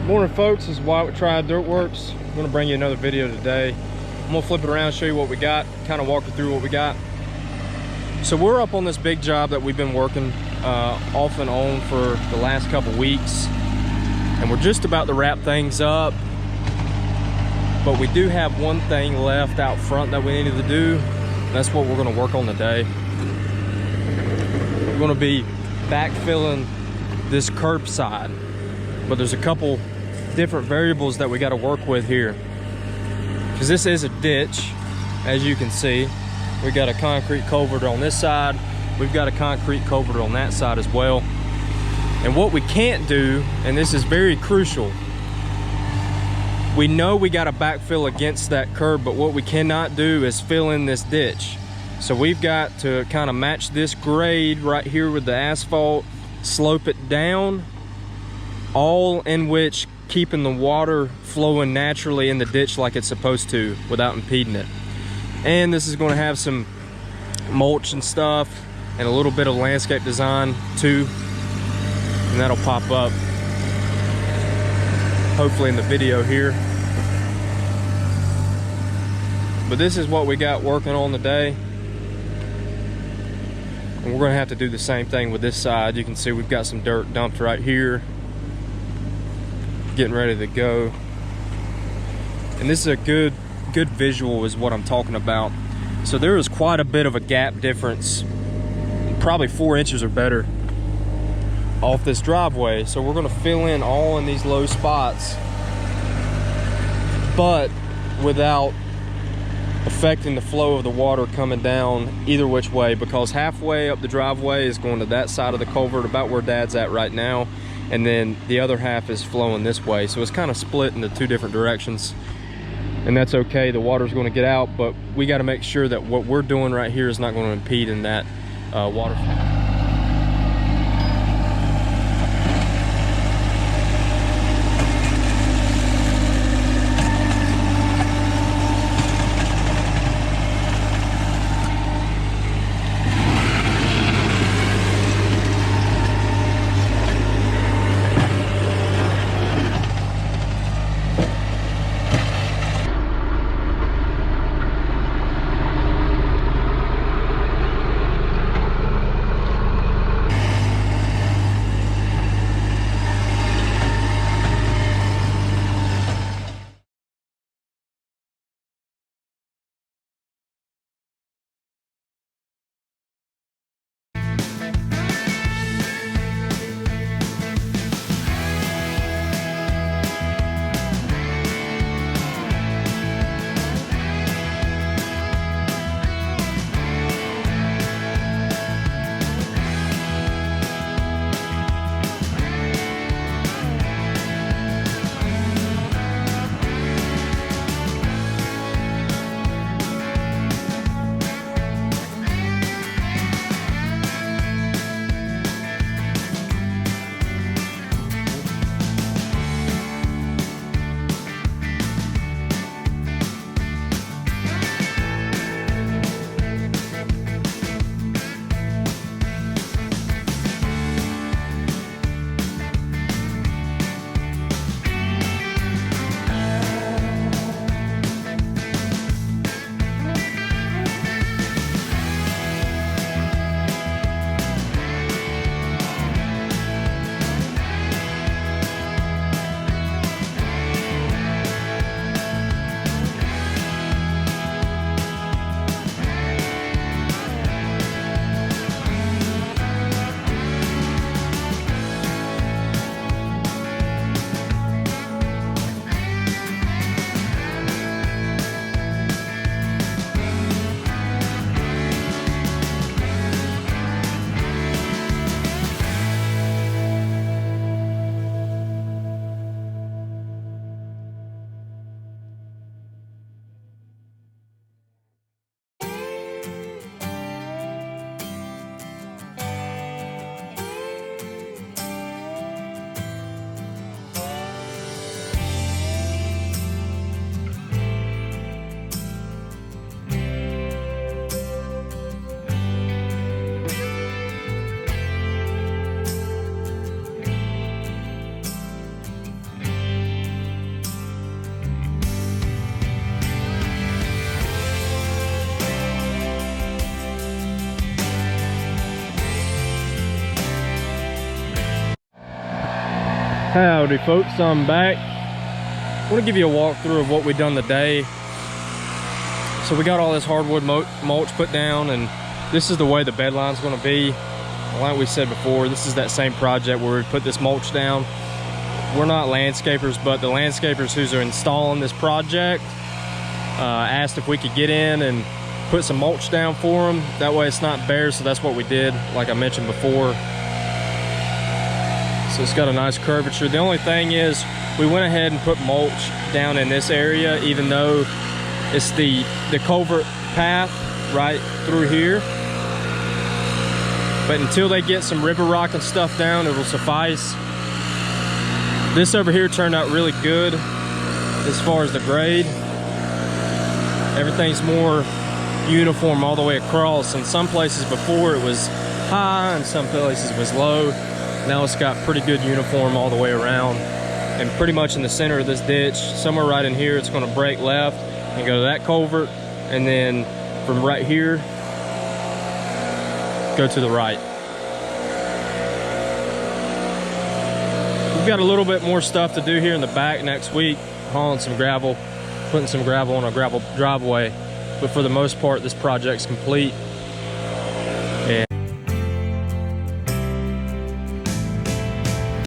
Morning folks, this is Wyatt with Triad Dirt Works. I'm going to bring you another video today. I'm going to flip it around, show you what we got, kind of walk you through what we got. So we're up on this big job that we've been working off and on for the last couple weeks, and we're just about to wrap things up, but we do have one thing left out front that we needed to do. That's what we're going to work on today. We're going to be backfilling this curbside, but there's a couple different variables that we got to work with here, because this is a ditch. As you can see, we got a concrete culvert on this side, we've got a concrete culvert on that side as well. And what we can't do, and this is very crucial, we know we got to backfill against that curb, but what we cannot do is fill in this ditch. So we've got to kind of match this grade right here with the asphalt, slope it down, all in which keeping the water flowing naturally in the ditch like it's supposed to without impeding it. And this is going to have some mulch and stuff and a little bit of landscape design too, and that'll pop up hopefully in the video here. But this is what we got working on today, and we're going to have to do the same thing with this side. You can see we've got some dirt dumped right here, getting ready to go. And this is a good visual is what I'm talking about. So there is quite a bit of a gap difference, probably 4 inches or better, off this driveway. So we're going to fill in all in these low spots, but without affecting the flow of the water coming down either which way, because halfway up the driveway is going to that side of the culvert, about where Dad's at right now, and then the other half is flowing this way. So it's kind of split into two different directions, and that's okay. The water's going to get out, but we got to make sure that what we're doing right here is not going to impede in that water flow. Howdy folks, I'm back. I want to give you a walkthrough of what we've done today. So we got all this hardwood mulch put down, and this is the way the bed line's going to be. Like we said before, this is that same project where we put this mulch down. We're not landscapers, but the landscapers who's installing this project asked if we could get in and put some mulch down for them. That way it's not bare, so that's what we did, like I mentioned before. So it's got a nice curvature. The only thing is we went ahead and put mulch down in this area, even though it's the culvert path right through here. But until they get some river rock and stuff down, it will suffice. This over here turned out really good as far as the grade. Everything's more uniform all the way across. In some places before it was high, and some places it was low. Now it's got pretty good uniform all the way around. And pretty much in the center of this ditch, somewhere right in here, it's gonna break left and go to that culvert. And then from right here, go to the right. We've got a little bit more stuff to do here in the back next week, hauling some gravel, putting some gravel on a gravel driveway. But for the most part, this project's complete.